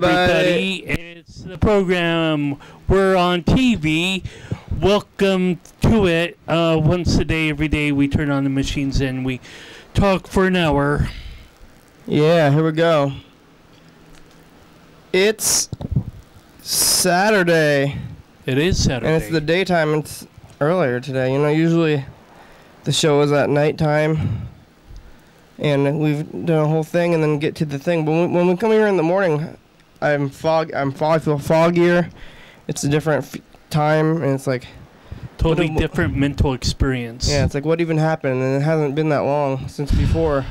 everybody. It's the program. We're on TV. Welcome to it. Once a day, every day, we turn on the machines and we talk for an hour. Yeah, here we go. It's Saturday. It is Saturday. And it's the daytime. It's earlier today. You know, usually the show is at nighttime. And we've done a whole thing and then get to the thing. But when we come here in the morning, I feel foggier. It's a different time, and it's like totally different mental experience. Yeah, it's like what even happened, and it hasn't been that long since before,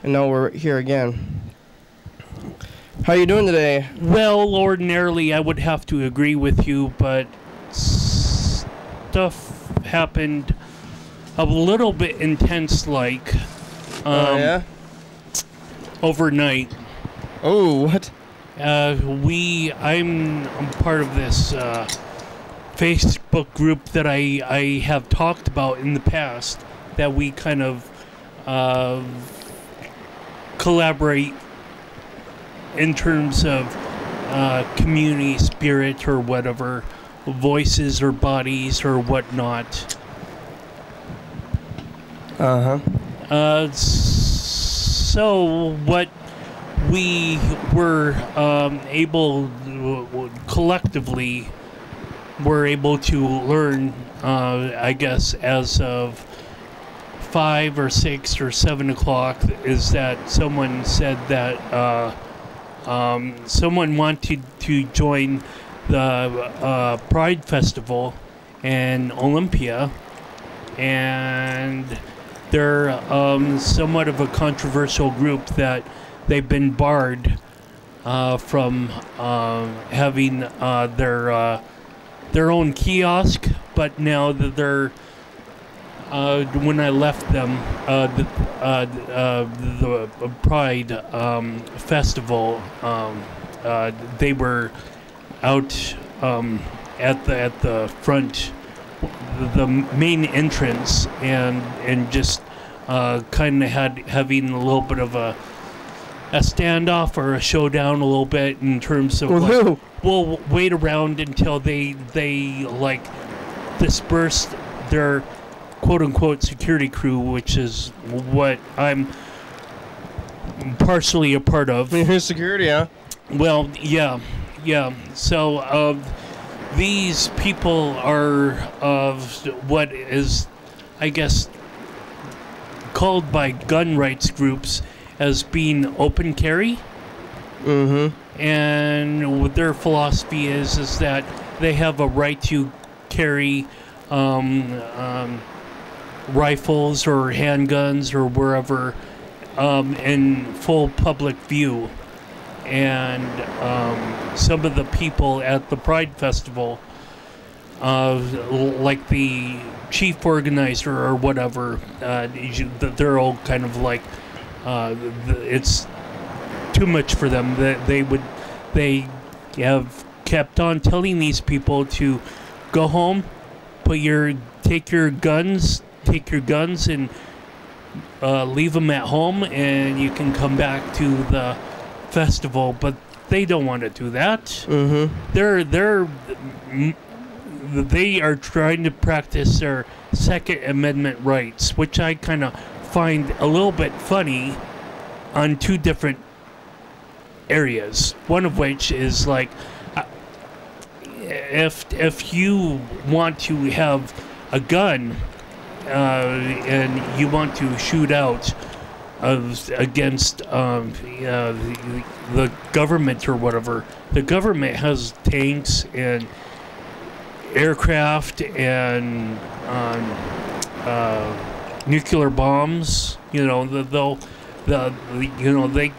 and now we're here again. How you doing today? Well, ordinarily I would have to agree with you, but stuff happened a little bit intense, like. Yeah? Overnight. Oh, what? I'm part of this Facebook group that I have talked about in the past, that we kind of collaborate in terms of community spirit or whatever, voices or bodies or whatnot. So what we were collectively were able to learn, I guess, as of 5 or 6 or 7 o'clock, is that someone said that someone wanted to join the Pride Festival in Olympia, and they're somewhat of a controversial group that they've been barred from having their own kiosk, but now that they're when I left them the Pride Festival, they were out at the front, the main entrance, and just kind of having a little bit of a standoff or a showdown a little bit in terms of we'll wait around until they like disperse their quote unquote security crew, which is what I'm partially a part of. You're security, huh? Well, yeah. So these people are of what is, I guess, called by gun rights groups as being open carry. Mm-hmm. And what their philosophy is that they have a right to carry rifles or handguns or wherever in full public view. And some of the people at the Pride Festival, like the chief organizer or whatever, they're all kind of like, it's too much for them. They have kept on telling these people to go home, take your guns and leave them at home, and you can come back to the festival. But they don't want to do that. Mm-hmm. They are trying to practice their Second Amendment rights, which I kind of find a little bit funny on two different areas. One of which is like, if you want to have a gun and you want to shoot out against the government or whatever, the government has tanks and aircraft and nuclear bombs. They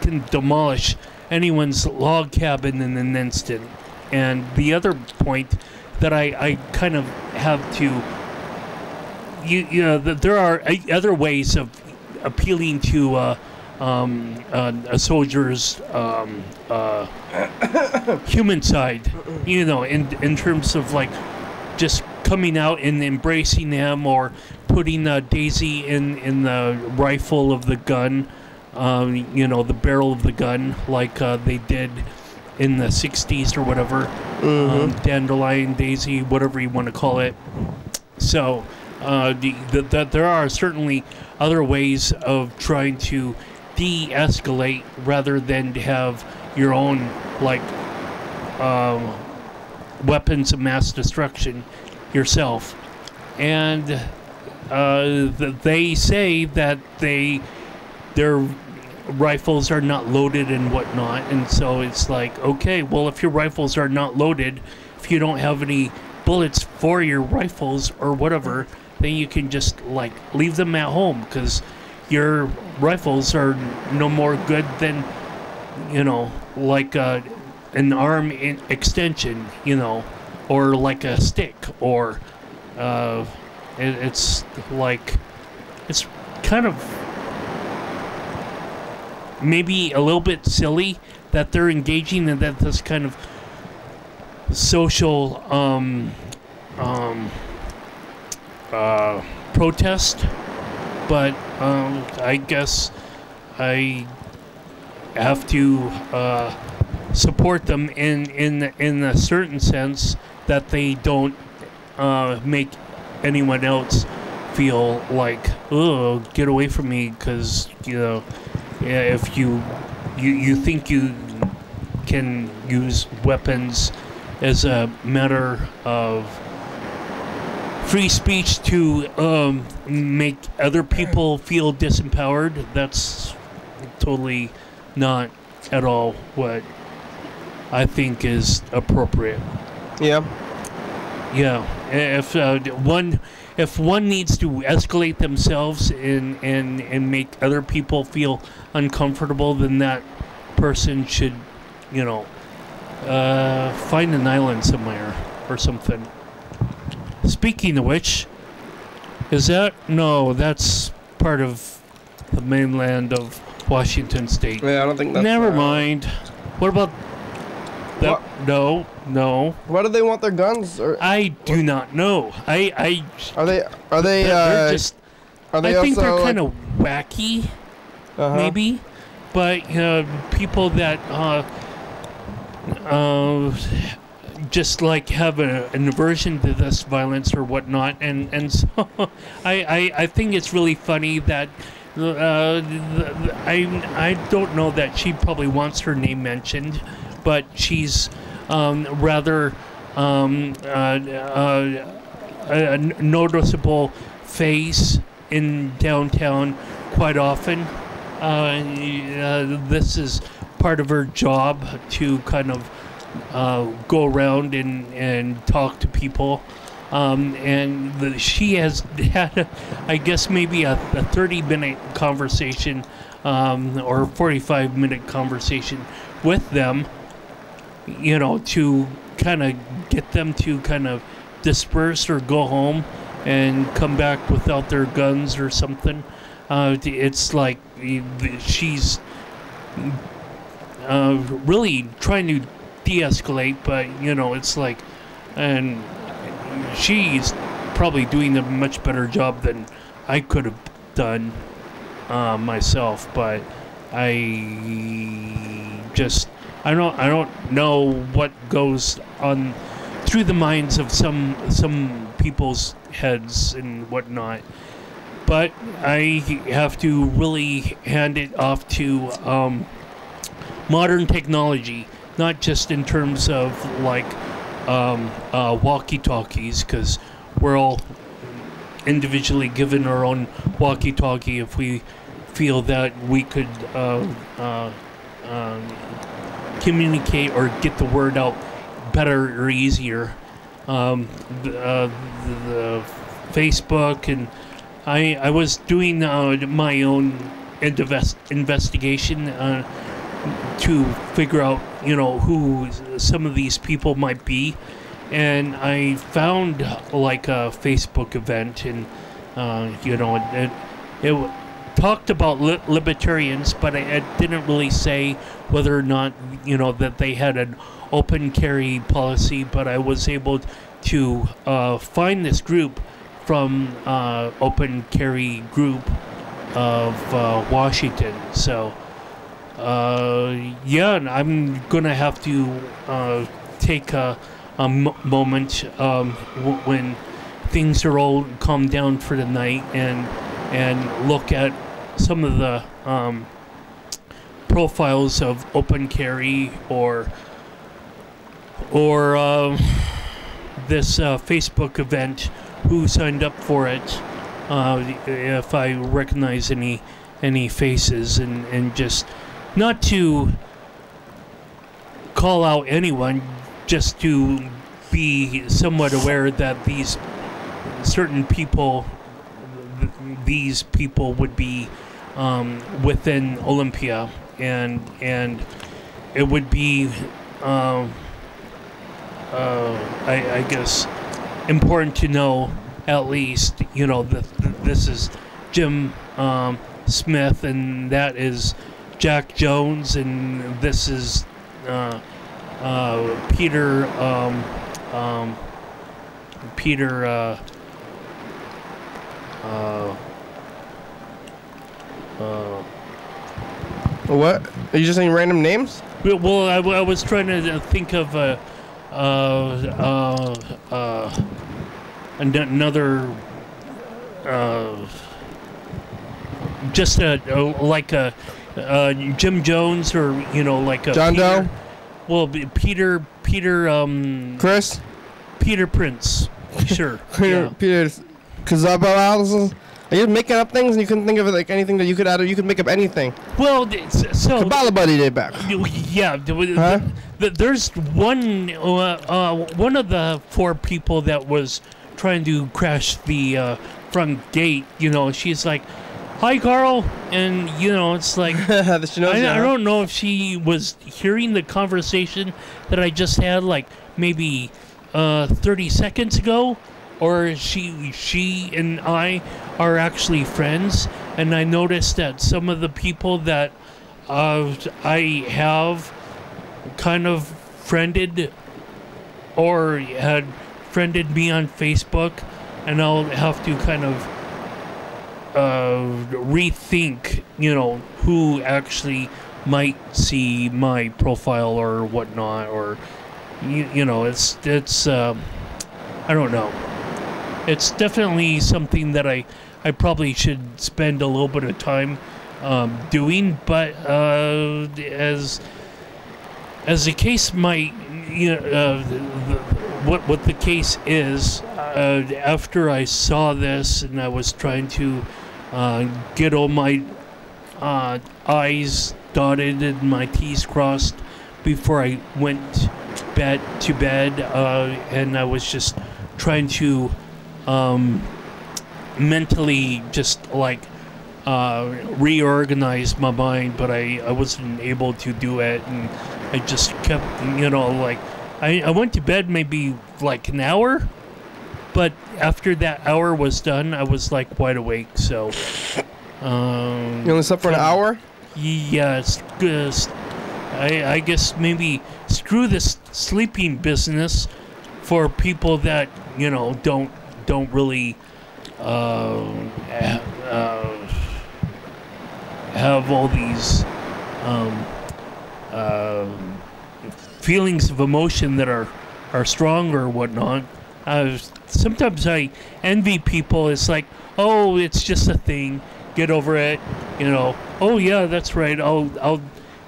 can demolish anyone's log cabin in an instant. And the other point that I kind of have to, that there are other ways of appealing to a soldier's human side, in terms of like just coming out and embracing them, or putting Daisy in the rifle of the gun, the barrel of the gun, like they did in the 60s or whatever, dandelion, daisy, whatever you want to call it. So there are certainly other ways of trying to de-escalate rather than to have your own like weapons of mass destruction yourself. And they say that their rifles are not loaded and whatnot, and so it's like, okay, well, if your rifles are not loaded, if you don't have any bullets for your rifles or whatever, then you can just like leave them at home, because your rifles are no more good than, you know, like an arm extension, you know, or like a stick, or it's like, it's kind of maybe a little bit silly that they're engaging in this kind of social protest, but I guess I have to support them in a certain sense that they don't make anyone else feel like, oh, get away from me, because, you know, if you think you can use weapons as a matter of free speech to make other people feel disempowered, that's totally not at all what I think is appropriate. Yeah. Yeah. If one needs to escalate themselves and make other people feel uncomfortable, then that person should, you know, find an island somewhere or something. Speaking of which, that's part of the mainland of Washington State. Yeah, I don't think that's... Never mind. What about that? What? No. Why do they want their guns? Or I do not know. Are they they're just... Are they I think also they're kind of wacky, maybe, but people that just like have an aversion to this violence or whatnot, and so I think it's really funny that I don't know that she probably wants her name mentioned, but she's rather a noticeable face in downtown quite often. This is part of her job to kind of go around and talk to people. She has had, I guess, maybe a 30-minute conversation or 45-minute conversation with them, you know, to kind of get them to kind of disperse or go home and come back without their guns or something. It's like she's really trying to de-escalate, but, you know, it's like, and she's probably doing a much better job than I could have done myself, but I don't know what goes on through the minds of some people's heads and whatnot. But I have to really hand it off to modern technology, not just in terms of like walkie-talkies, because we're all individually given our own walkie-talkie if we feel that we could communicate or get the word out better or easier. The Facebook, and I was doing my own investigation to figure out, you know, who some of these people might be, and I found like a Facebook event, and you know, it talked about libertarians, but it didn't really say whether or not, you know, that they had an open carry policy. But I was able to find this group from Open Carry Group of Washington. So yeah, and I'm gonna have to take a moment when things are all calmed down for the night and look at some of the profiles of open carry or this Facebook event, who signed up for it, if I recognize any faces, and just not to call out anyone, just to be somewhat aware that these certain people, these people would be within Olympia, and it would be I guess important to know, at least, you know, this is Jim Smith, and that is Jack Jones, and this is Peter What? Are you just saying random names? Well, I was trying to think of another, just like a Jim Jones, or, you know, like a John Doe? Well, Peter Chris? Peter Prince. Sure. Peter Kazabal. Are you making up things and you couldn't think of like anything that you could add? You could make up anything. Well, so Kabbalah Buddy Day back. Yeah, Huh? there's one of the four people that was trying to crash the front gate. You know, she's like, "Hi, Carl," and you know, it's like I don't know if she was hearing the conversation that I just had, like maybe 30 seconds ago, or she and I are actually friends. And I noticed that some of the people that I have kind of friended or had friended me on Facebook, and I'll have to kind of rethink, you know, who actually might see my profile or whatnot, or you know, it's I don't know. It's definitely something that I probably should spend a little bit of time doing, but as the case might, you know, what the case is, after I saw this and I was trying to get all my I's dotted and my T's crossed before I went to bed, and I was just trying to mentally just like reorganize my mind, but I wasn't able to do it, and I just kept, you know, like I went to bed maybe like an hour, but after that hour was done, I was like wide awake. So you only slept for an hour? Yes, I guess maybe screw this sleeping business for people that, you know, don't really have all these feelings of emotion that are strong or whatnot. Sometimes I envy people. It's like, oh, it's just a thing. Get over it. You know. Oh yeah, that's right. I'll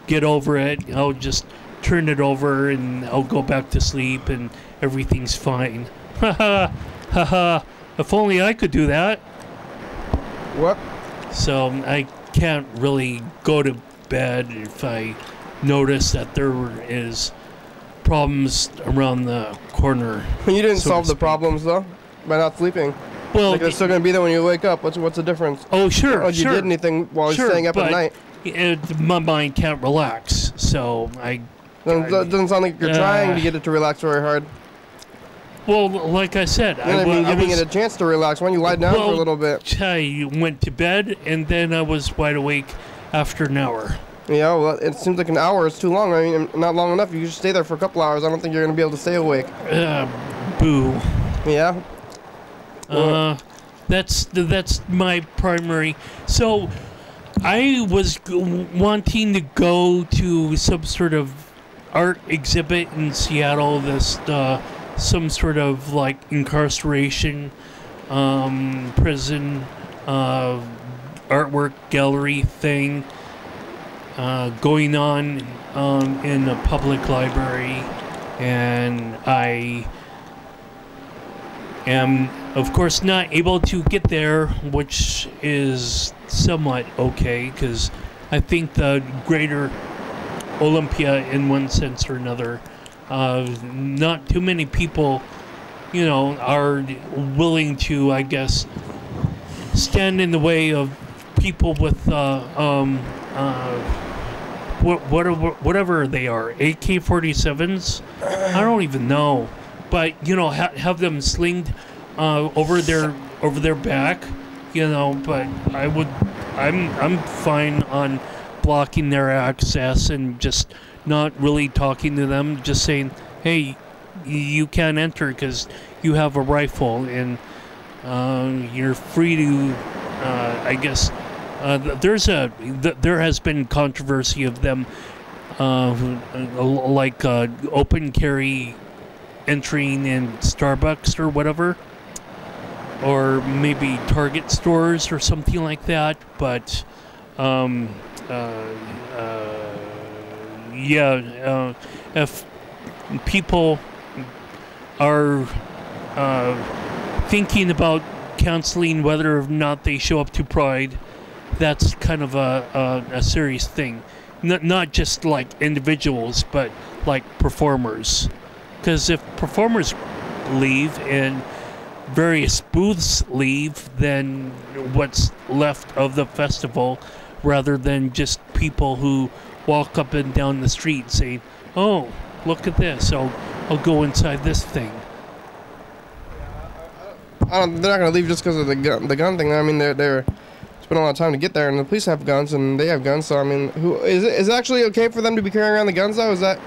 get over it. I'll just turn it over and I'll go back to sleep and everything's fine. Ha ha. If only I could do that. What? So I can't really go to bed if I notice that there is problems around the corner. You didn't solve the problems though by not sleeping. Well, like, it's still gonna be there when you wake up. What's the difference? Oh sure, you did anything while you're staying up at night? My mind can't relax, so doesn't sound like you're trying to get it to relax very hard. Well, like I said, giving it a chance to relax. Why don't you lie down for a little bit? I went to bed, and then I was wide awake after an hour. Yeah, well, it seems like an hour is too long. I mean, not long enough. You should stay there for a couple hours. I don't think you're going to be able to stay awake. Boo. Yeah? That's my primary. So, I was wanting to go to some sort of art exhibit in Seattle. This some sort of like incarceration, prison, artwork gallery thing going on in a public library, and I am, of course, not able to get there, which is somewhat okay, because I think the greater Olympia, in one sense or another, not too many people, you know, are willing to, I guess, stand in the way of people with whatever they are, AK-47s. I don't even know, but you know, have them slinged over their back, you know. But I'm fine on blocking their access and just not really talking to them, just saying, hey, you can't enter because you have a rifle, and you're free to, I guess. There has been controversy of them, like open carry entering in Starbucks or whatever, or maybe Target stores or something like that. But yeah, if people are thinking about canceling whether or not they show up to Pride, that's kind of a serious thing. Not just like individuals, but like performers. Because if performers leave and various booths leave, then what's left of the festival, rather than just people who walk up and down the street saying, oh, look at this, I'll go inside this thing. They're not going to leave just because of the gun thing. I mean, they're spend a lot of time to get there, and the police have guns and they have guns. So I mean, is it actually okay for them to be carrying around the guns though? Is that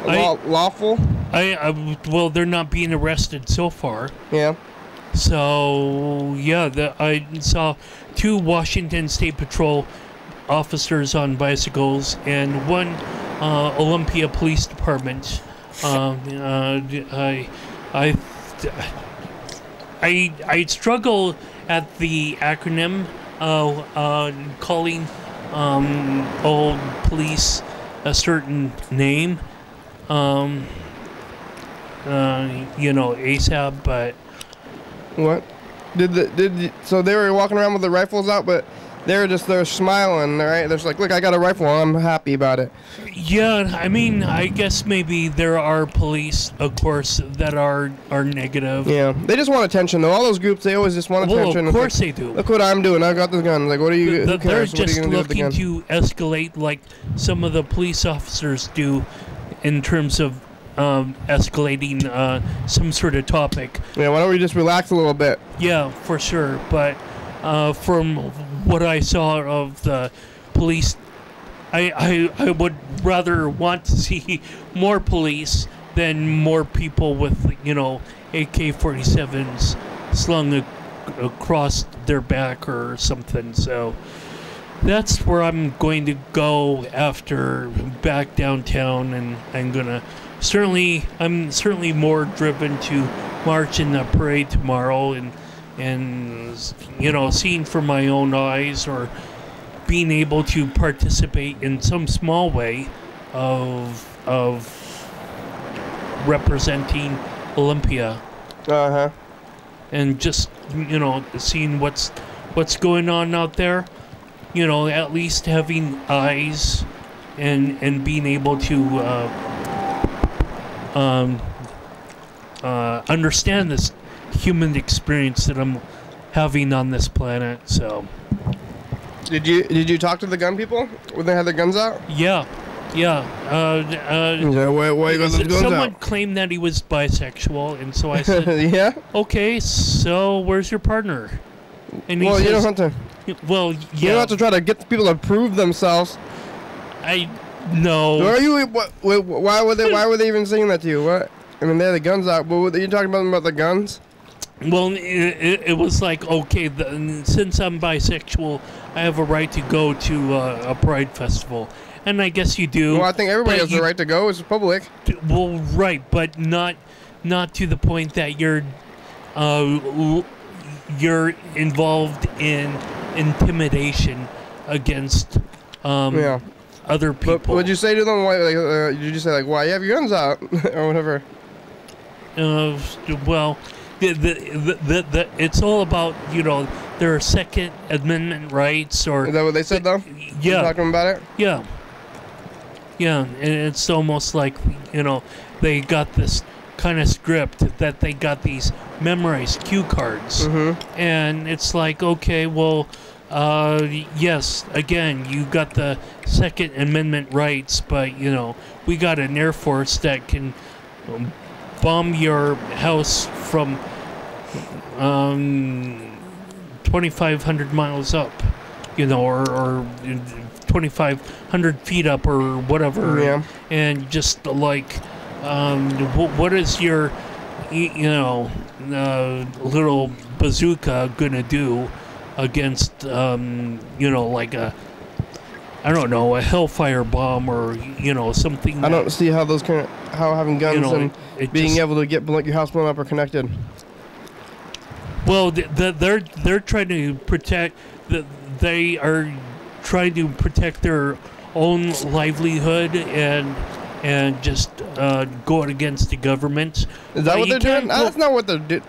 lawful? Well, they're not being arrested so far. Yeah. So yeah, I saw 2 Washington State Patrol officers on bicycles and 1 Olympia Police Department. I struggle at the acronym calling old police a certain name, you know, ASAP, but what so they were walking around with the rifles out, but they're smiling, right? They're just like, look, I got a rifle, I'm happy about it. Yeah, I mean, I guess maybe there are police, of course, that are negative. Yeah, they just want attention, though. All those groups, they always just want attention. Well, of course they do. Look what I'm doing. I got this gun. Like, what are you? Who cares? They're just looking to escalate, like some of the police officers do, in terms of escalating some sort of topic. Yeah, why don't we just relax a little bit? Yeah, for sure. But from what I saw of the police, I would rather want to see more police than more people with, you know, AK-47s slung across their back or something. So that's where I'm going to go after back downtown, and I'm certainly more driven to march in the parade tomorrow, and you know, seeing for my own eyes, or being able to participate in some small way of representing Olympia. And just, you know, seeing what's going on out there, you know, at least having eyes and being able to understand this human experience that I'm having on this planet. So did you talk to the gun people when they had their guns out? Yeah. Why you got those guns out? Someone claimed that he was bisexual, and so I said, yeah, okay, so where's your partner? And well, you don't have to. Well, yeah, you don't have to try to get people to prove themselves. No. Are you? Why were they even saying that to you? What? I mean, they had the guns out, but were you talking about the guns? Well, it was like, okay, since I'm bisexual, I have a right to go to a pride festival. And I guess you do. Well, I think everybody has the right to go. It's public. Well, right, but not to the point that you're involved in intimidation against other people. But what'd you say to them? Did you just say, like, why you have your guns out? Or whatever? Well, it's all about, their Second Amendment rights. Or is that what they said, though? Yeah. You talking about it? Yeah. Yeah, and it's almost like, they got this kind of script that they got these memorized cue cards. Mm-hmm. And it's like, okay, well, yes, again, you got the Second Amendment rights, but, we got an Air Force that can bomb your house from 2,500 miles up, or 2,500 feet up or whatever. Yeah. And just like, what is your, little bazooka gonna do against, like a hellfire bomb or, something. I don't see how how having guns and being able to get your house blown up are connected. Well, they're trying to protect. They are trying to protect their own livelihood and just going against the government. Is that what they're doing? No, that's not what they're doing.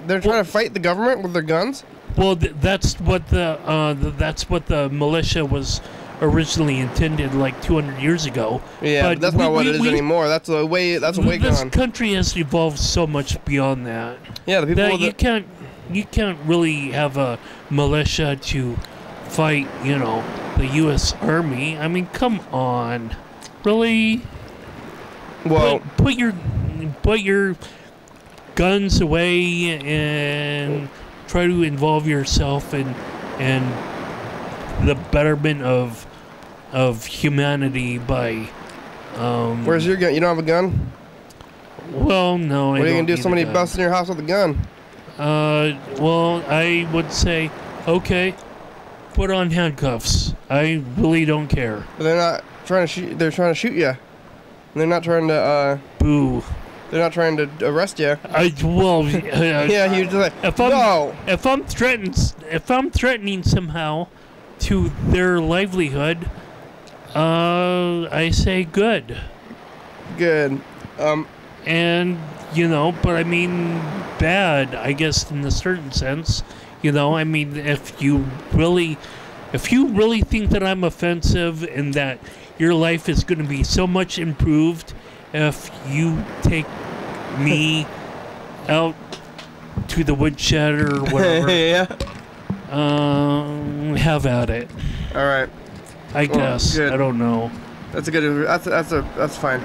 They're trying to fight the government with their guns. Well, that's what the militia was originally intended, like 200 years ago. Yeah, but that's not what it is anymore. That's a way gone. This country has evolved so much beyond that. Yeah, the people that you can't really have a militia to fight, the U.S. Army. I mean, come on, really? Well, put your guns away and try to involve yourself in the betterment of humanity by. Where's your gun? You don't have a gun? Well, no. What are you gonna do if somebody busts in your house with a gun? Well, I would say, okay, put on handcuffs. I really don't care. But they're not trying to shoot. They're trying to shoot you. They're not trying to. Boo. They're not trying to arrest you. Yeah, you're just like, if I'm threatening somehow to their livelihood, I say good. Good. And but I mean bad, I guess, in a certain sense. I mean, if you really think that I'm offensive and that your life is going to be so much improved if you take me out to the woodshed or whatever, yeah. Have at it. All right. I guess. Good. I don't know. That's a good. That's fine.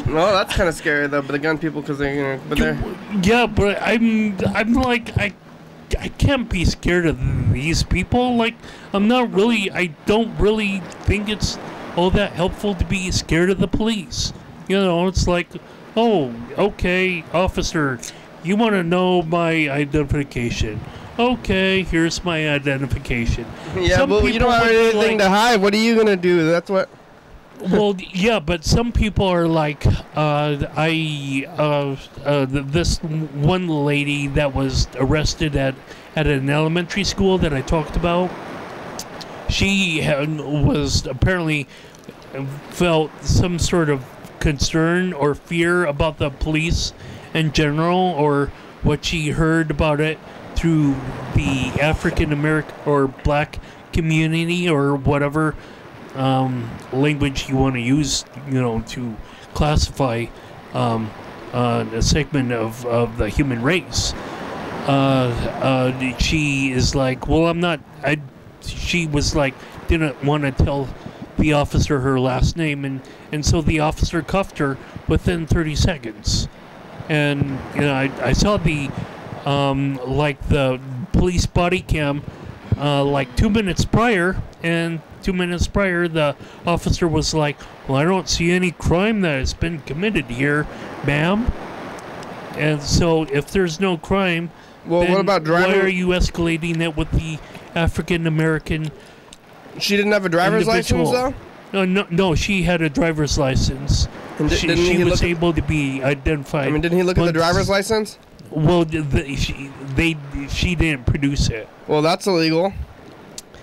Well, that's kind of scary though. But the gun people, because they, but they're. Yeah, but I'm like I can't be scared of these people. Like I'm not really. I don't really think it's all that helpful to be scared of the police. It's like, oh, okay, officer, you want to know my identification? Okay, here's my identification. Yeah, but you don't have anything to hide. What are you gonna do? That's what. Well, yeah, but some people are like, this one lady that was arrested at an elementary school that I talked about. She was apparently felt some sort of concern or fear about the police in general, or what she heard about it through the African American or black community or whatever language you want to use, to classify a segment of the human race. She is like, well, I'm not. She was like, didn't want to tell the officer her last name, and so the officer cuffed her within 30 seconds. And I saw the the police body cam 2 minutes prior, and 2 minutes prior the officer was like, well, I don't see any crime that has been committed here, ma'am. And so if there's no crime, Well, then what about driving? why are you escalating it with the African American? She didn't have a driver's license, individual? though? No, she had a driver's license. And didn't She he was look able to be identified. I mean, didn't he look at the once- driver's license? Well, she didn't produce it. Well, that's illegal.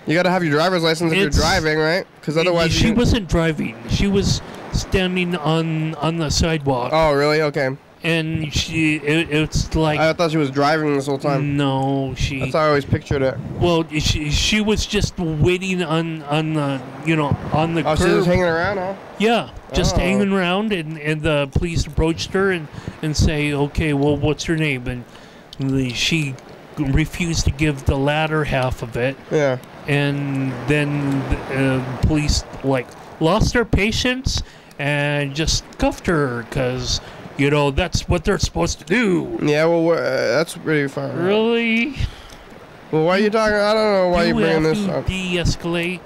You got to have your driver's license if you're driving, right? Because otherwise, she wasn't driving. She was standing on the sidewalk. Oh, really? Okay. And it's like I thought she was driving this whole time. no, That's how I always pictured it. Well, she was just waiting on the on the Oh, curb. she was hanging around, huh? Yeah, just Oh. hanging around, and the police approached her and say, okay, well, what's her name? And she refused to give the latter half of it. Yeah. And then the police lost their patience and just cuffed her because that's what they're supposed to do. Yeah, well, that's pretty far. Really? Well, why are you talking? I don't know why you're bringing this up. De-escalate.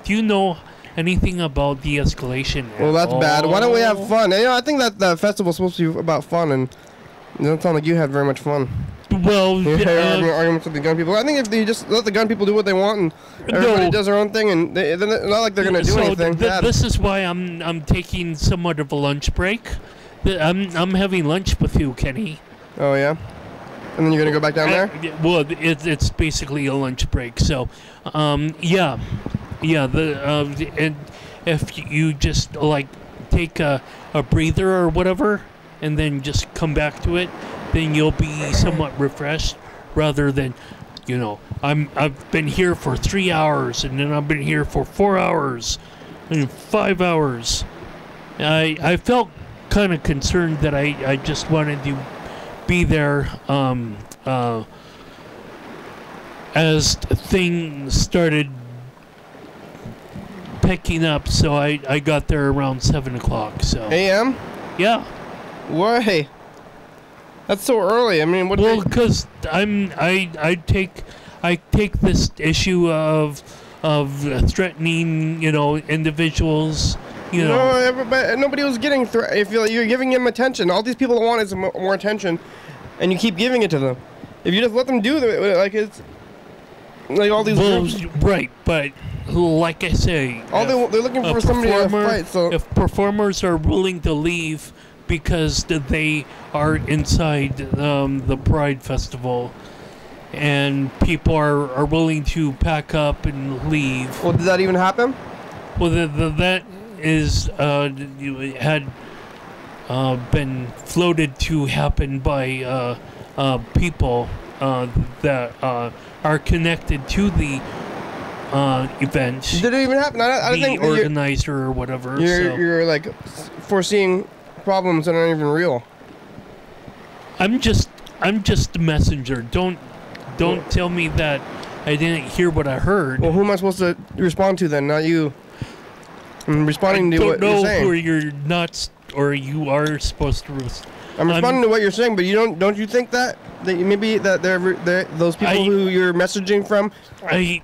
Do you know anything about de-escalation? Well, that's bad. Why don't we have fun? I think that the festival's supposed to be about fun, and it doesn't sound like you had very much fun. Well, You had arguments with the gun people. I think if they just let the gun people do what they want, and everybody does their own thing, and they're not like they're going to do anything bad. This is why I'm taking somewhat of a lunch break. I'm having lunch with you, Kenny. Oh, yeah? And then you're going to go back down there? Well, it's basically a lunch break. So, yeah. And if you just take a breather or whatever, and then just come back to it, then you'll be somewhat refreshed, rather than, I've been here for 3 hours, and then I've been here for 4 hours, and 5 hours. I felt kind of concerned that I just wanted to be there as things started picking up, so I got there around 7 o'clock. So a.m.? Yeah. Why? That's so early. I mean, what? Well, because I take this issue of threatening individuals. No, everybody, nobody was getting. If you're giving them attention, all these people want is more attention, and you keep giving it to them. If you just let them do it, it's like all these. Groups. Right, but like I say, they're looking for somebody to fight. So if performers are willing to leave because they are inside the Pride Festival, and people are willing to pack up and leave. Well, did that even happen? Well, that is had been floated to happen by people that are connected to the event. Did it even happen? I don't think the organizer or whatever. You're like foreseeing problems that aren't even real. I'm just the messenger. Don't tell me that I didn't hear what I heard. Well, who am I supposed to respond to then? Not you. I'm responding to what you're saying. I don't know where you're not, or you are supposed to. I'm responding to what you're saying, but don't you think that maybe that they're those people who you're messaging from? Why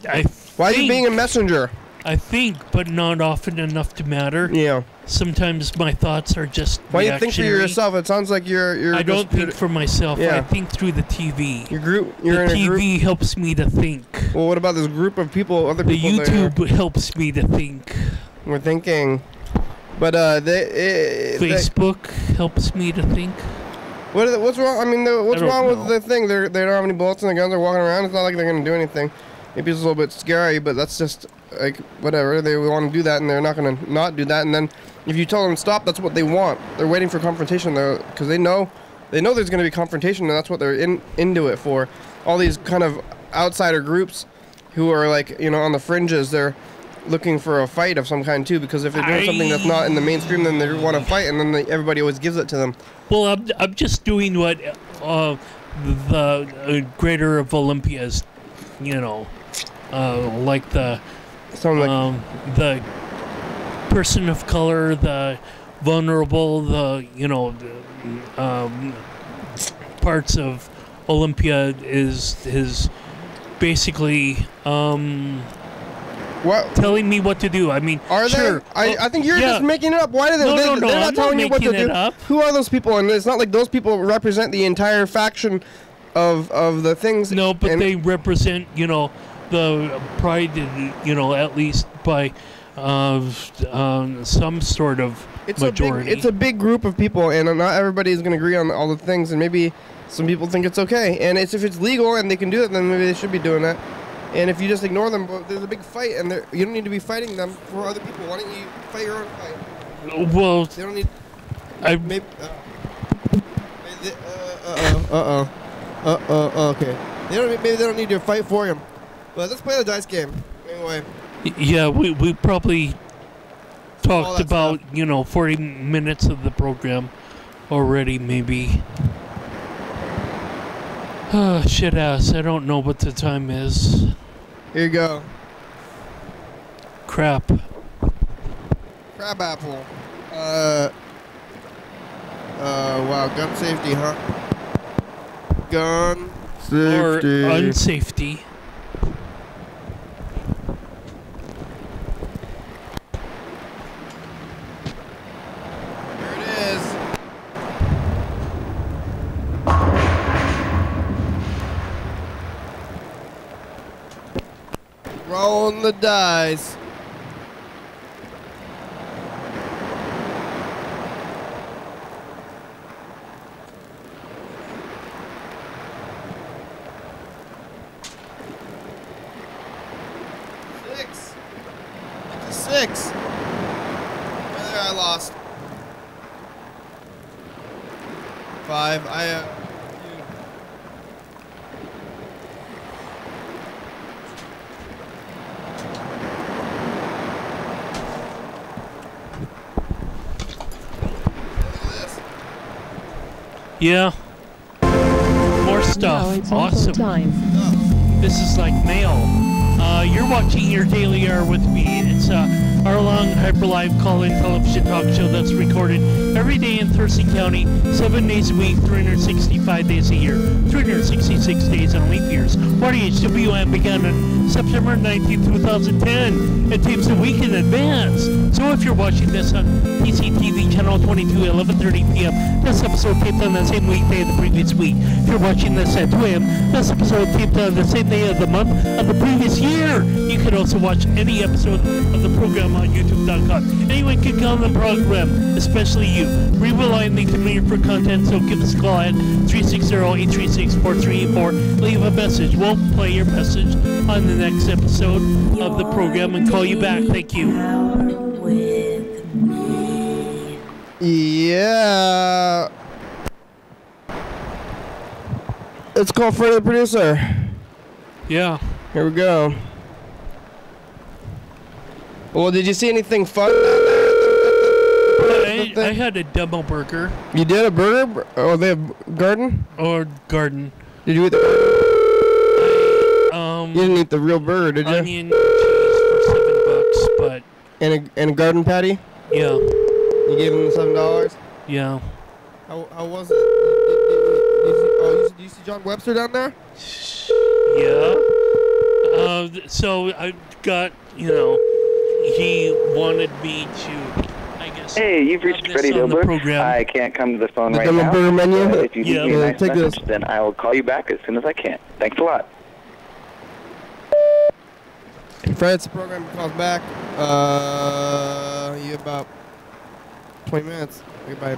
are you being a messenger? I think, but not often enough to matter. Yeah. Sometimes my thoughts are just. Why do you think for yourself? It sounds like you're. I don't think for myself. Yeah. I think through the TV. You're in a group. The TV helps me to think. Well, what about this group of people? Other the people. The YouTube helps me to think. We're thinking, but Facebook helps me to think. What's wrong? I mean, what's wrong with the thing? They don't have any bullets in the guns. They're walking around. It's not like they're gonna do anything. Maybe it's a little bit scary, but that's just like whatever. They want to do that, and they're not gonna not do that. And then if you tell them to stop, that's what they want. They're waiting for confrontation, though, because they know there's gonna be confrontation, and that's what they're into it for. All these kind of outsider groups who are on the fringes, they're looking for a fight of some kind too, because if they're doing something that's not in the mainstream, then they want to fight, and then everybody always gives it to them. Well, I'm just doing what the Greater of Olympia is, like the person of color, the vulnerable, the parts of Olympia is basically What? telling me what to do. I mean, Are sure. they? I think you're just making it up. Why do they? No, they're no, not I'm telling not you what to making do. it up. Who are those people? And it's not like those people represent the entire faction of the things. No, but they represent, the pride, at least by some sort of majority. It's a big group of people, and not everybody is going to agree on all the things, and maybe some people think it's okay. And if it's legal and they can do it, then maybe they should be doing that. And if you just ignore them, there's a big fight, and you don't need to be fighting them for other people. Why don't you fight your own fight? Well, they don't need. Maybe. Okay. Maybe they don't need to fight for him. But let's play the dice game anyway. Yeah, we probably talked about stuff. 40 minutes of the program already, maybe. Shit ass. I don't know what the time is. Here you go. Crap. Crab apple. Wow. Gun safety, huh? Gun safety. Or unsafety. Here it is. Rolling the dice. Six. There, I lost. 5. Yeah. More stuff. Awesome. This is like mail. You're watching your Daily Hour with me. It's our long hyper-live call-in television talk show that's recorded every day in Thurston County, 7 days a week, 365 days a year, 366 days on leap years. YDHWM began on September 19, 2010. It tapes a week in advance. So if you're watching this on TCTV channel 22, 11:30 p.m., this episode taped on the same weekday of the previous week. If you're watching this at 2 a.m., this episode taped on the same day of the month of the previous year. You can also watch any episode of the program on YouTube.com. Anyone can come on the program, especially you. We rely on the community for content, so give us a call at 360-836-4384. Leave a message. We'll play your message on the next episode of the program and call you back. Thank you. Yeah. Let's call Freddie the producer. Yeah. Here we go. Well, did you see anything fun down there? I had a demo burger. You did a burger? Oh, they have garden? Or garden. Did you eat the garden? You didn't eat the real burger, did you? Onion cheese for $7, but... And a garden patty? Yeah. You gave him the $7? Yeah. How was it? Did you see John Webster down there? Yeah. So I got, he wanted me to, I guess. Hey, you've reached Freddie Dilbert. I can't come to the phone right now. Burger menu? If you leave me a nice message, then I will call you back as soon as I can. Thanks a lot. Fred's program calls back. You about 20 minutes. Goodbye.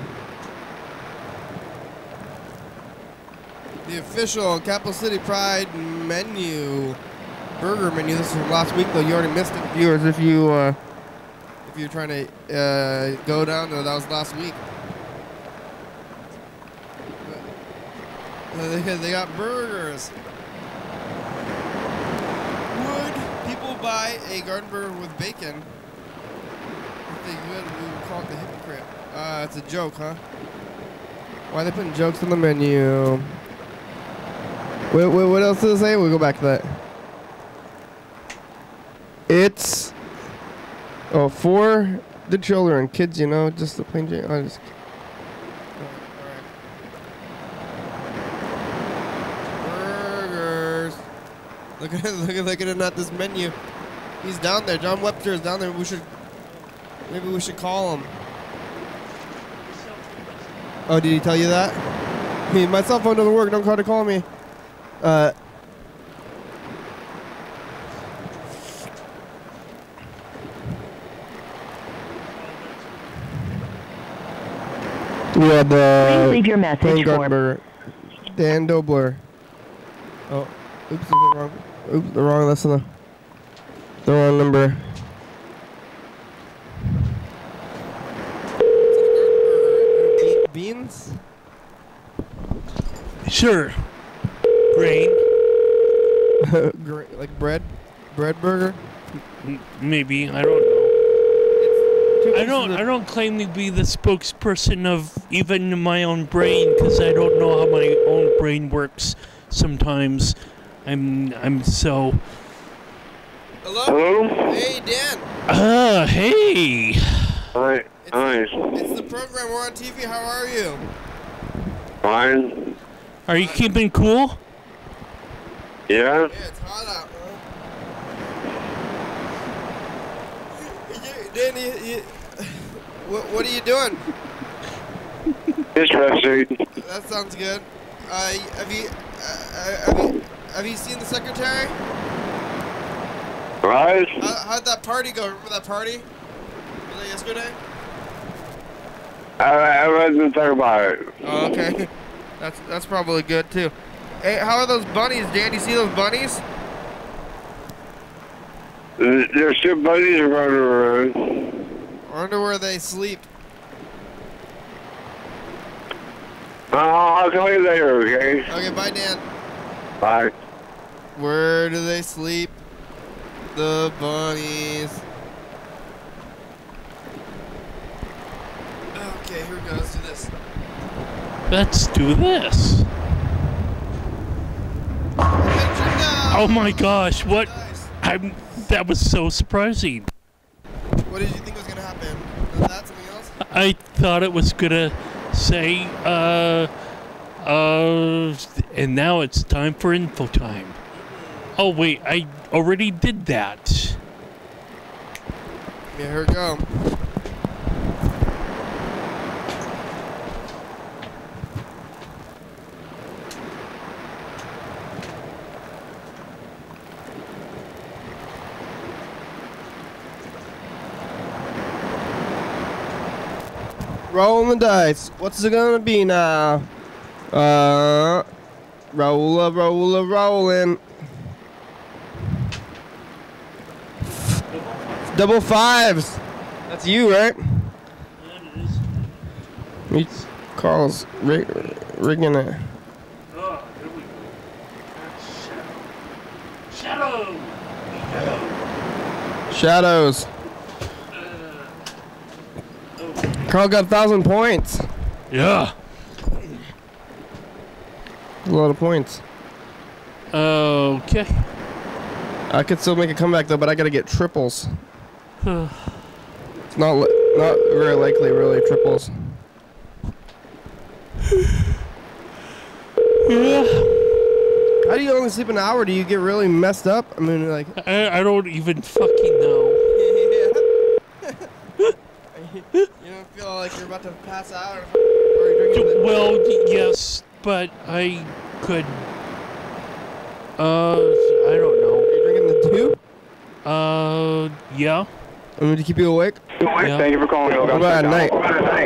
The official Capital City Pride menu, burger menu. This is from last week, though. You already missed it, viewers. If you're trying to go down there, that was last week. They got burgers. Would people buy a garden burger with bacon? If they would, we would call it the hypocrite. It's a joke, huh? Why are they putting jokes on the menu? What else does it say? We'll go back to that. It's for the children, kids, just the plain Jane. Alright. Burgers. Look at it at this menu. He's down there. John Webster is down there. Maybe we should call him. Oh, did he tell you that? Hey, my cell phone doesn't work. Don't try to call me. We had the. Please leave your message for Dan Dobler. Oh, oops, the wrong. That's the wrong number. Beans? Sure. Grain. Like bread burger? Maybe, I don't know. I don't claim to be the spokesperson of even my own brain, because I don't know how my own brain works sometimes. I'm so. Hello? Hey, Dan. Hey. Hi. It's the program. We're on TV. How are you? Fine. Are you keeping cool? Yeah? Yeah, it's hot out, man. Dan, what are you doing? It's frustrating. That sounds good. Have you seen the secretary? Right? How'd that party go? Remember that party? Was that yesterday? I wasn't talking about it. Oh, okay. That's probably good too. Hey, how are those bunnies, Dan? Do you see those bunnies? There's two buddies running around. I wonder where they sleep. I'll call you later, okay? Okay, bye, Dan. Bye. Where do they sleep? The bunnies. Okay, here we go. Let's do this. Let's do this. Oh my gosh, what? Nice. That was so surprising. What did you think was gonna happen? Was that something else? I thought it was gonna say, and now it's time for info time. Oh wait, I already did that. Yeah, here we go. Rolling the dice. What's it gonna be now? Rolling. Double fives. That's you, right? Yeah, it is. Me, Carl's rigging it. Oh, here we go. Shadow. Shadows. Carl got 1,000 points. Yeah. A lot of points. Okay. I could still make a comeback though, but I gotta get triples. It's not very likely, really, triples. Yeah. How do you only sleep an hour? Do you get really messed up? I mean, like. I don't even fucking know. You don't feel like you're about to pass out, or you're drinking the. Well, yes, but I could. I don't know. You're drinking the two? Yeah. I'm going to keep you awake. Yeah. Thank you for calling. What about at night?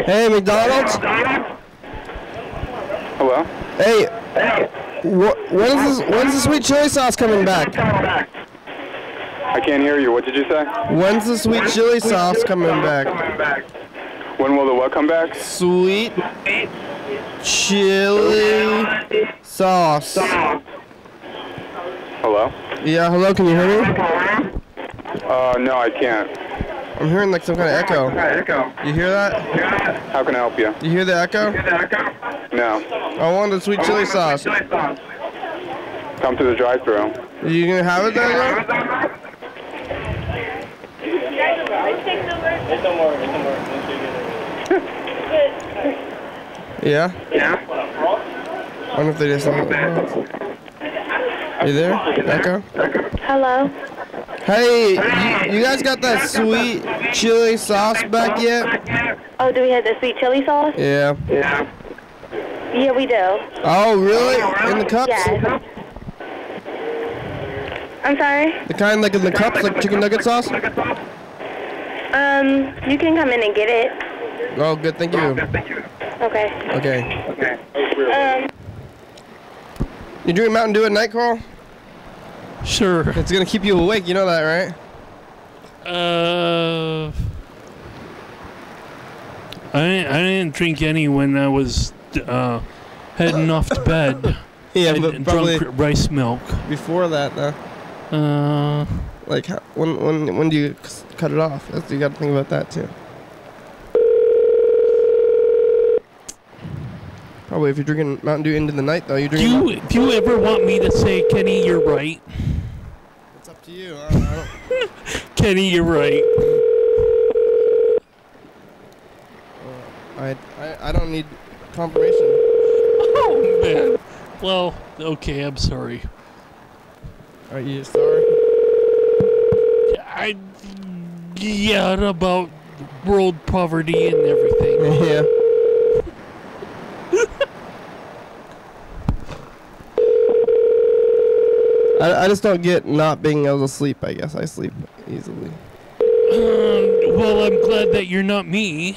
Hey, McDonald's. Hello? Hey. When's the sweet chili sauce coming back? I can't hear you. What did you say? When's the sweet chili sauce coming back? When will the what come back? Sweet chili sauce. Hello? Yeah, hello, can you hear me? No, I can't. I'm hearing like some kind of echo. You hear that? How can I help you? You hear the echo? No. I want the sweet chili sauce. Come to the drive-thru. Are you gonna have it there though? Yeah? Yeah? I wonder if they just. Are you there? Echo? Hello? Hey, you guys got that sweet chili sauce back yet? Oh, do we have the sweet chili sauce? Yeah. Yeah, we do. Oh, really? In the cups? Yes. I'm sorry? The kind like in the cups, like chicken nugget sauce? You can come in and get it. Oh, good. Thank you. Okay. Okay. You drink Mountain Dew at night, Carl? Sure. It's gonna keep you awake. You know that, right? I didn't drink any when I was heading off to bed. Yeah, I but probably drunk rice milk. before that, though. Like when do you cut it off? You got to think about that too. Probably if you're drinking Mountain Dew into the night, though, you drink. Do you ever want me to say, Kenny, you're right? It's up to you. I don't Kenny, you're right. I don't need confirmation. Oh man. Well, okay, I'm sorry. Are you sorry? Yeah, about world poverty and everything. Yeah. I just don't get not being able to sleep. I guess I sleep easily. Well, I'm glad that you're not me.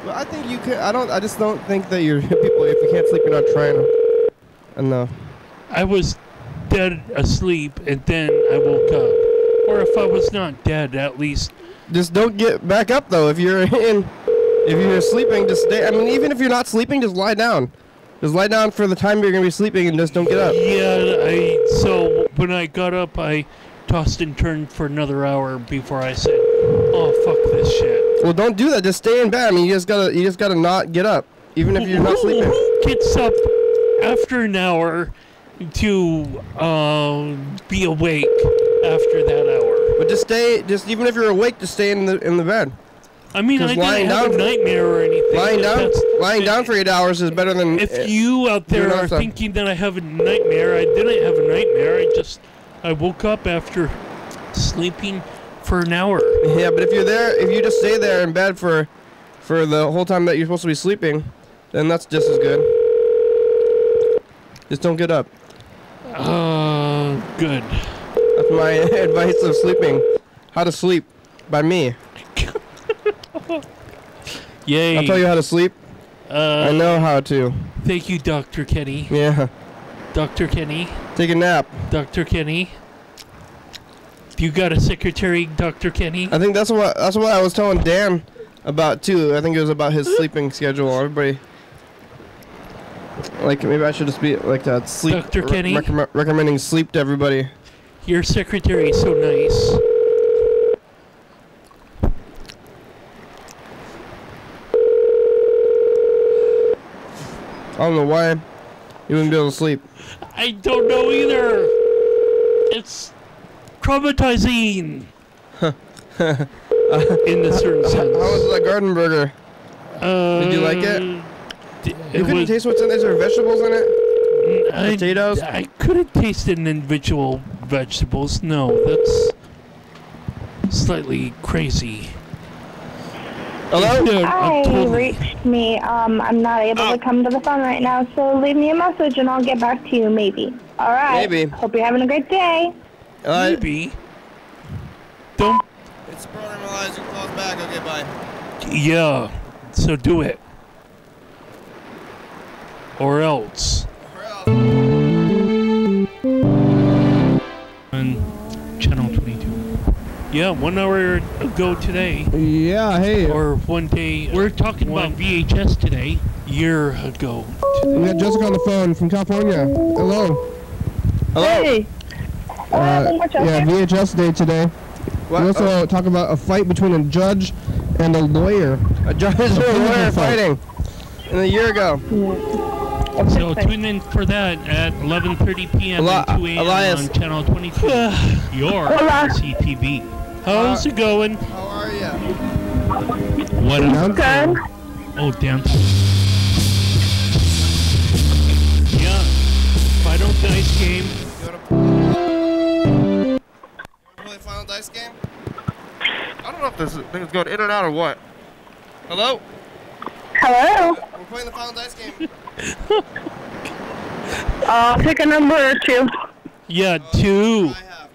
Well, I think you can. I just don't think that you're people. If you can't sleep, you're not trying enough. I was dead asleep and then I woke up. Or if I was not dead, at least. Just don't get back up though. If you're sleeping, just stay. I mean, even if you're not sleeping, just lie down. Just lie down for the time you're gonna be sleeping and just don't get up. Yeah, so when I got up, I tossed and turned for another hour before I said, "Oh, fuck this shit." Well, don't do that. Just stay in bed. I mean, you just gotta not get up, even if you're not sleeping. Who gets up after an hour to be awake after that hour? But just even if you're awake, just stay in the bed. I mean, I didn't have a nightmare or anything. Lying down for 8 hours is better than. If you out there are thinking that I have a nightmare, I didn't have a nightmare. I woke up after sleeping for an hour. Yeah, but if you just stay there in bed for the whole time that you're supposed to be sleeping, then that's just as good. Just don't get up. Good. That's my advice of sleeping. How to sleep by me. Yay. I'll tell you how to sleep. I know how to. Thank you, Dr. Kenny. Yeah. Dr. Kenny. Take a nap. Dr. Kenny. You got a secretary, Dr. Kenny? I think that's what I was telling Dan about too. I think it was about his sleeping schedule. Everybody, like maybe I should just be like that sleep. Dr. Kenny? Recommending sleep to everybody. Your secretary is so nice. I don't know why you wouldn't be able to sleep. I don't know either. It's traumatizing. In a certain sense. How was that garden burger? Did you like it? You couldn't taste what's in there? Is there vegetables in it? Potatoes? I couldn't taste individual vegetables. No, that's slightly crazy. Hello? Hi, you reached me. I'm not able to come to the phone right now, so leave me a message and I'll get back to you maybe. All right. Maybe. Hope you're having a great day. Maybe. Don't. It's programmalized. You calls back. Okay, bye. Yeah. So do it. Or else. On channel 22. Yeah, 1 hour ago today. Yeah, hey. Or one day. We're talking about VHS today. Year ago. We got Jessica on the phone from California. Hello. Hello. Hey. Yeah, VHS day today. What? We also talk about a fight between a judge and a lawyer. A judge and a lawyer fighting. A year ago. So tune in for that at 11:30 p.m. and 2 a.m. on channel 22. Your TCTV. How's it going? How are you? What else? Good. Oh, downtown. Yeah. Final Dice game. Final Dice Dice game? I don't know if this thing is going in and out or what. Hello? Hello? We're playing the Final Dice game. Pick a number or 2. Yeah, 2. I have.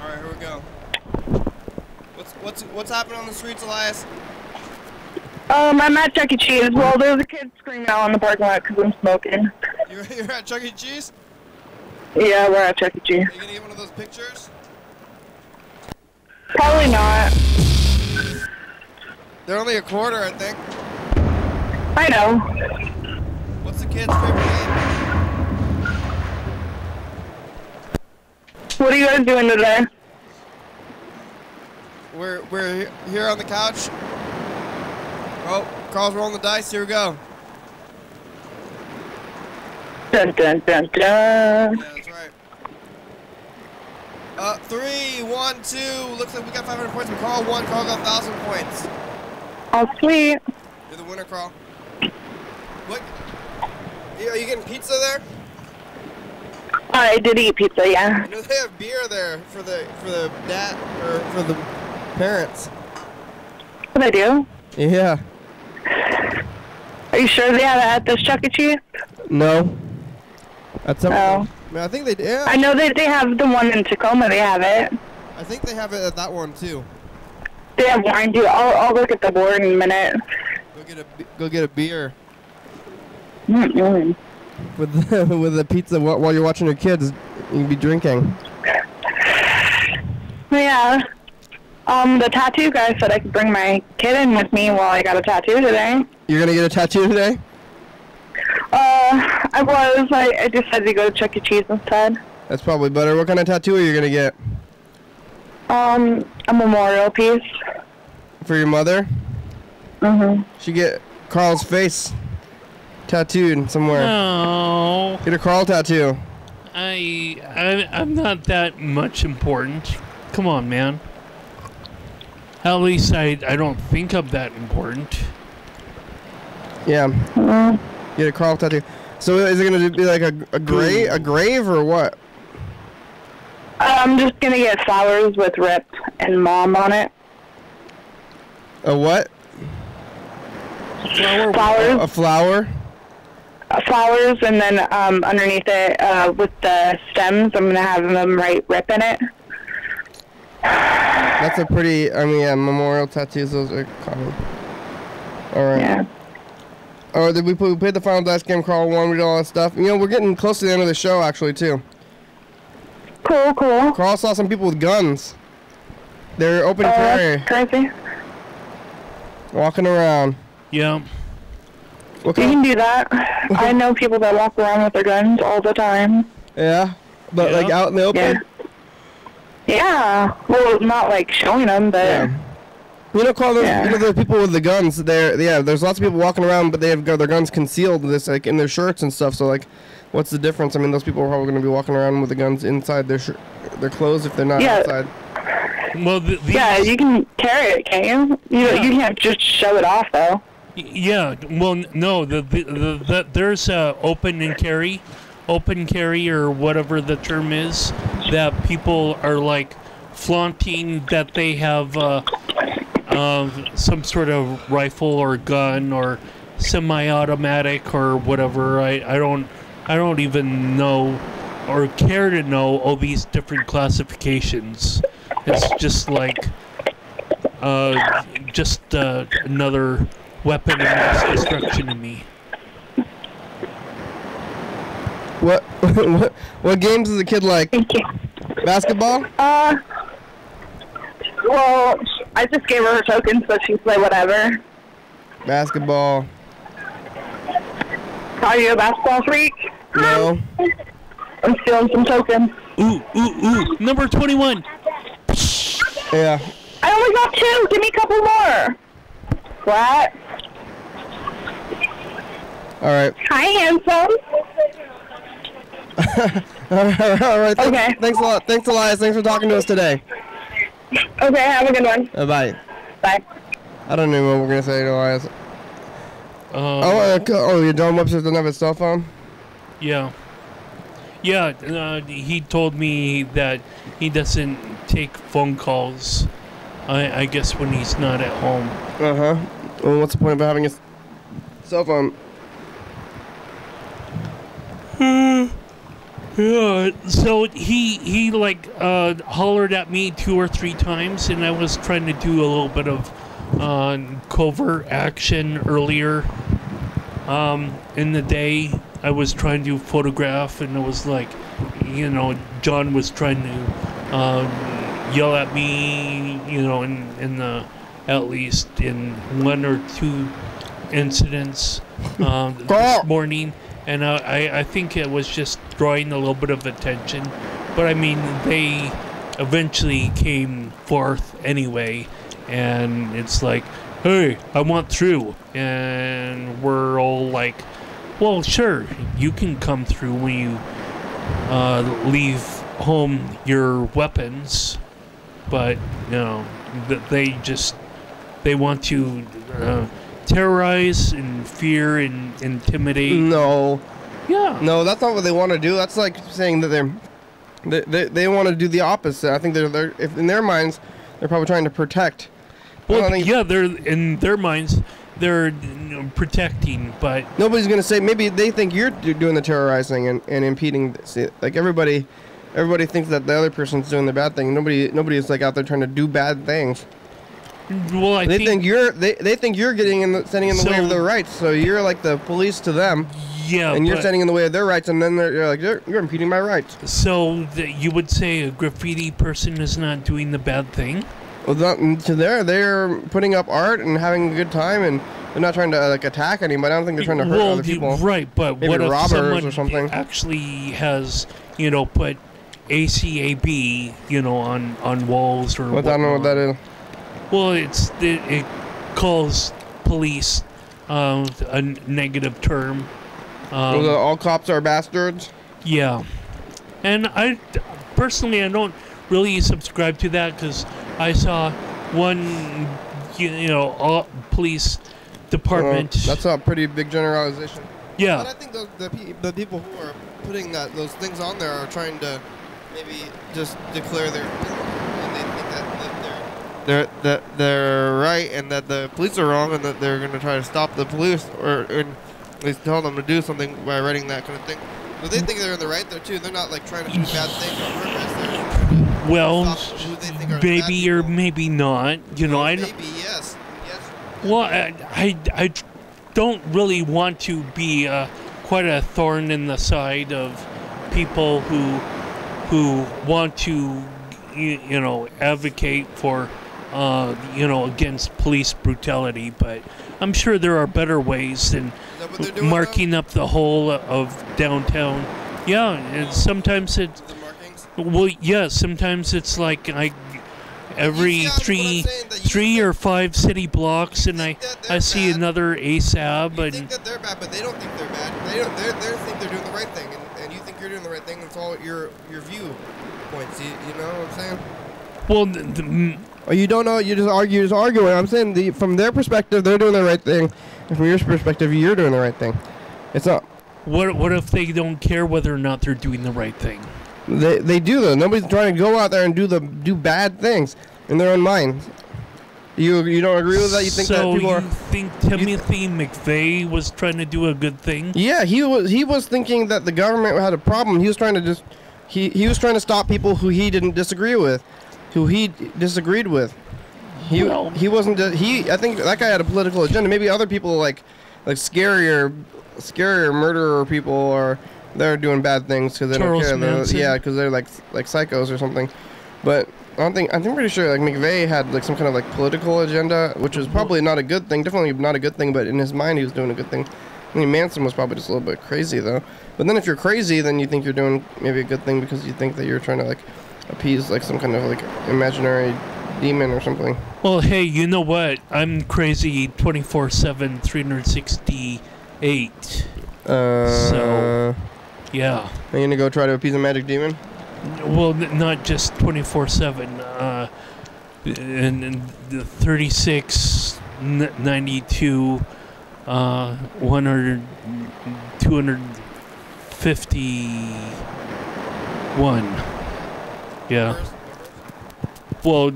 All right, here we go. What's happening on the streets, Elias? I'm at Chuck E. Cheese. Well, there's a kid screaming out in the parking lot because I'm smoking. You're at Chuck E. Cheese? Yeah, we're at Chuck E. Cheese. Are you gonna get one of those pictures? Probably not. They're only a quarter, I think. I know. What's the kid's favorite game? What are you guys doing today? We're here on the couch. Oh, Carl's rolling the dice. Here we go. Dun dun dun dun. Yeah, that's right. 3, 1, 2. Looks like we got 500 points from Carl. 1. Carl got 1,000 points. Oh, sweet. You're the winner, Carl. What? Are you getting pizza there? I did eat pizza, yeah. You know they have beer there for the dad or for the parents. What I do? Yeah. Are you sure they have it at this Chuck E. Cheese? No. That's something. Oh. I mean, I think they do. Yeah. I know that they have the one in Tacoma. They have it. I think they have it at that one too. They have wine too. I'll look at the board in a minute. Go get a beer. Mm-mm. With the pizza while you're watching your kids, you can be drinking. Yeah. The tattoo guy said I could bring my kid in with me while I got a tattoo today. You're gonna get a tattoo today? I decided to go to Chuck E. Cheese instead. That's probably better. What kind of tattoo are you gonna get? A memorial piece. For your mother? Mm-hmm. She get Carl's face tattooed somewhere. No. Get a Carl tattoo. I'm not that much important. Come on, man. At least I don't think I'm that important. Yeah. Get a Carl tattoo. So is it gonna be like a grave or what? I'm just gonna get flowers with Rip and Mom on it. A what? Flower. A flower? Flowers, and then underneath it, with the stems, I'm gonna have them write Rip in it. That's a pretty, yeah, memorial tattoos, those are common. Alright. Yeah. Oh, we played the Final Dice game, Carl won, we did all that stuff. You know, we're getting close to the end of the show, actually, too. Cool. Carl saw some people with guns. They're open carry. Crazy. Walking around. Yeah. You can do that. I know people that walk around with their guns all the time. Yeah? But, like, out in the open? Yeah. Well, not, like, showing them, but... Yeah. You know, Carl, the people with the guns, there's lots of people walking around, but they have got their guns concealed, like, in their shirts and stuff, so, like, what's the difference? I mean, those people are probably going to be walking around with the guns inside their clothes if they're not outside. Well, yeah, you can carry it, can't you? You can't just show it off, though. Yeah, well, no, there's open carry or whatever the term is, that people are, like, flaunting that they have some sort of rifle or gun or semi-automatic or whatever. I don't even know or care to know all these different classifications. It's just like another weapon of mass destruction to me. What games does a kid like? Thank you. Basketball? Well, I just gave her tokens, so she can play whatever. Basketball. Are you a basketball freak? No. I'm stealing some tokens. Ooh. Number 21. Yeah. I only got 2. Give me a couple more. What? All right. Hi, handsome. All right. Okay. Thanks a lot. Thanks, Elias. Thanks for talking to us today. Okay, have a good one. Bye. Bye. I don't know what we're going to say to Elias. John Webster doesn't have his cell phone? Yeah. Yeah, he told me that he doesn't take phone calls, I guess, when he's not at home. Uh-huh. Well, what's the point of having a cell phone? Yeah, so he like hollered at me 2 or 3 times, and I was trying to do a little bit of covert action earlier in the day. I was trying to photograph, and it was like, you know, John was trying to yell at me, you know, in the, at least in 1 or 2 incidents this morning. And I think it was just drawing a little bit of attention. But I mean, they eventually came forth anyway. And it's like, hey, I want through. And we're all like, well, sure, you can come through when you leave home your weapons. But, you know, they want to terrorize and fear and intimidate. No. Yeah. No, that's not what they want to do. That's like saying that they want to do the opposite. I think they're if in their minds they're probably trying to protect. Well, yeah, they're in their minds they're protecting, but nobody's gonna say. Maybe they think you're doing the terrorizing and impeding. Like everybody thinks that the other person's doing the bad thing. Nobody is like out there trying to do bad things. Well, they think you're getting standing in the way of their rights. So you're like the police to them. Yeah, and you're standing in the way of their rights, and then you're like you're impeding my rights. So you would say a graffiti person is not doing the bad thing? Well, they're putting up art and having a good time, and they're not trying to like attack anybody. I don't think they're trying to hurt other people. Right, but maybe what if someone or something actually has, you know, put ACAB, you know, on walls or what? I don't know what that is. Well, it calls police a negative term. All cops are bastards? Yeah. And I don't really subscribe to that, because I saw one, you know, police department. That's a pretty big generalization. Yeah. But I think the people who are putting those things on there are trying to maybe just declare their and they think that they're right and that the police are wrong, and that they're going to try to stop the police or at least tell them to do something by writing that kind of thing. But they think they're in the right there too. They're not like trying to do bad things on purpose. Well, maybe or maybe not. You know, maybe yes. Well, I don't really want to be quite a thorn in the side of people who want to, you know, advocate for, you know, against police brutality. But I'm sure there are better ways than marking up the whole of downtown. Yeah, and sometimes it's... Well, yeah, sometimes it's like every three or 5 city blocks, and I see another ASAB. You think that they're bad, but they don't think they're bad. They think they're doing the right thing, and you think you're doing the right thing. It's all your view points. You know what I'm saying? Well, you don't know. You just arguing. I'm saying from their perspective, they're doing the right thing, and from your perspective, you're doing the right thing. It's not. What if they don't care whether or not they're doing the right thing? They do though. Nobody's trying to go out there and do bad things in their own minds. You don't agree with that? You think that people are? So you think Timothy McVeigh was trying to do a good thing? Yeah, he was thinking that the government had a problem. He was trying to he was trying to stop people who he didn't disagree with, who he disagreed with. He wasn't. I think that guy had a political agenda. Maybe other people like scarier murderer people are. They're doing bad things because they don't care. Yeah, because they're like psychos or something. But I'm pretty sure like McVeigh had like some kind of like political agenda, which was probably not a good thing. Definitely not a good thing. But in his mind, he was doing a good thing. I mean, Manson was probably just a little bit crazy though. But then if you're crazy, then you think you're doing maybe a good thing because you think that you're trying to like appease like some kind of like imaginary demon or something. Well, hey, you know what? I'm crazy 24/7, 368. So. Yeah. Are you gonna go try to appease a magic demon? Well, not just 24/7. And the 36, 92, 100, 200. 51. Yeah. Well,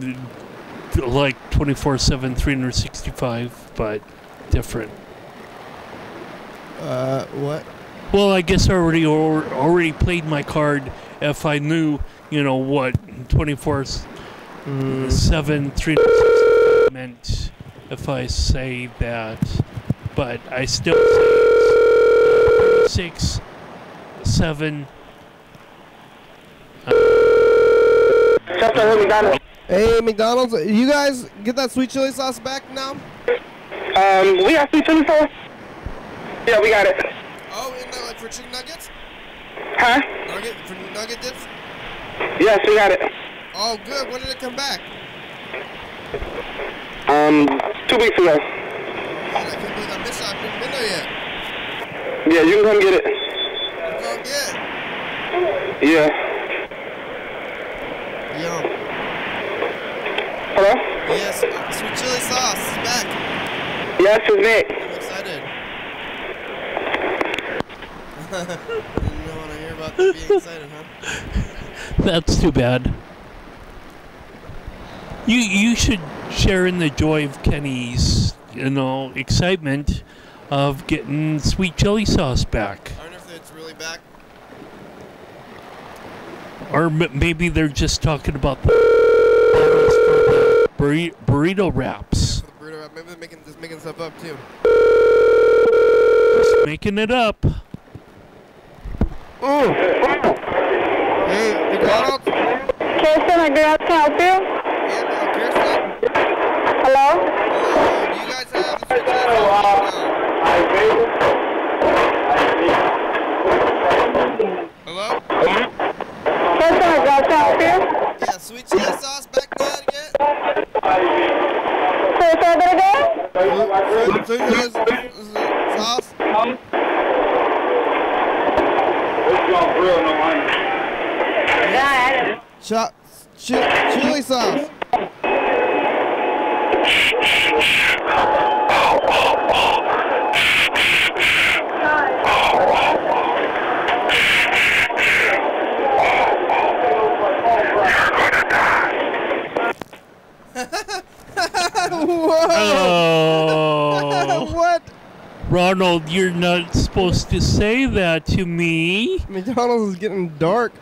like 24/7, 365, but different. What? Well, I guess I already played my card if I knew, what 24/7, 365 meant if I say that. But I still say it's 36, 7. Hey, McDonald's, you guys get that sweet chili sauce back now? We got sweet chili sauce? Yeah, we got it. Oh, isn't that like for chicken nuggets? Huh? For nugget dips? Yes, we got it. Oh, good. When did it come back? 2 weeks ago. Man, I can't believe I missed it. I haven't been there yet. Yeah, you can come get it. Go get it. Yeah. Yum. Hello? Yes, sweet chili sauce is back. Yes, it's Nick. I'm excited. Didn't want to hear about them being excited, huh? That's too bad. You should share in the joy of Kenny's, excitement of getting sweet chili sauce back. I wonder if it's really back. Or maybe they're just talking about the burrito wraps. Yeah, for the burrito wrap. Maybe they're just making stuff up too. Just making it up. Ooh. Hey, McDonald's? Kirsten, I can help you? Yeah, Kirsten? Hello? Do you guys have the sweet chili sauce? Hello? Kirsten, I can help you? Yeah, sweet chili sauce back now yet? Say that again? Sweet chili sauce? Chili sauce. Oh. What? Ronald, you're not supposed to say that to me. McDonald's is getting dark.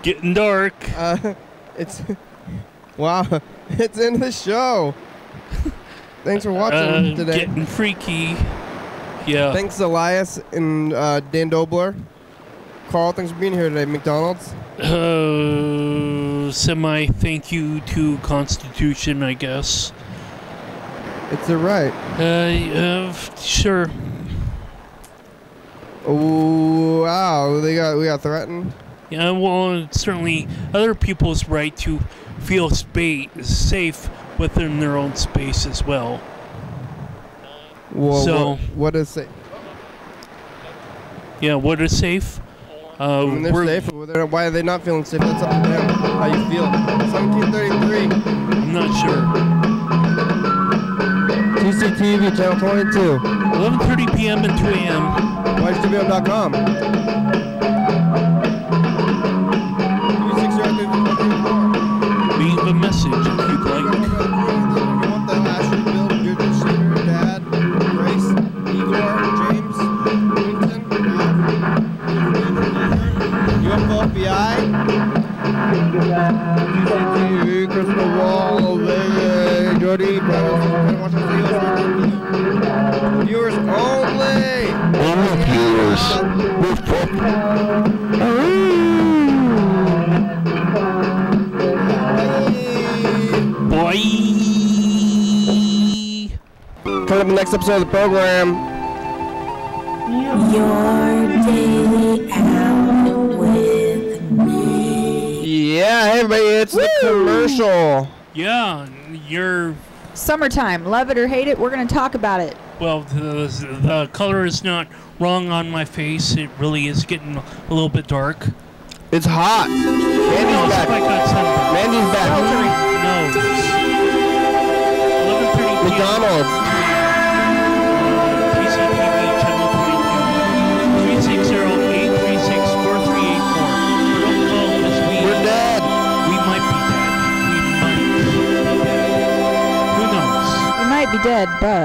Getting dark. It's wow. It's in the show. Thanks for watching today. Getting freaky. Yeah. Thanks, Elias and Dan Dobler. Carl, thanks for being here today, McDonald's. Semi thank you to Constitution, I guess. It's a right. Sure. Oh wow, we got threatened. Yeah, well, it's certainly other people's right to feel safe within their own space as well. Well, so what is safe? Yeah, what is safe? I mean, they're safe. Why are they not feeling safe? That's up to them. How you feel? 1733. I'm not sure. TCTV channel 22. 11:30 p.m. and 2 a.m. YDHWM.com. Leave a message if you'd like. You want the Ashley, Bill, Judith, Shaver, Dad, Grace, Igor, James, Newton, UFO FBI, TCTV, Crystal Wall, Jody, viewers only. Only viewers. Boy. Coming up in the next episode of the program. Your daily out with me. Yeah, hey everybody, it's the commercial. Yeah, you're... Summertime, love it or hate it, we're going to talk about it. Well, the color is not wrong on my face. It really is getting a little bit dark. It's hot. Mandy's back. I got sunburned. Mandy's back. No. 11:30 p.m. McDonald's. TCTV channel 22. 360-836 bud.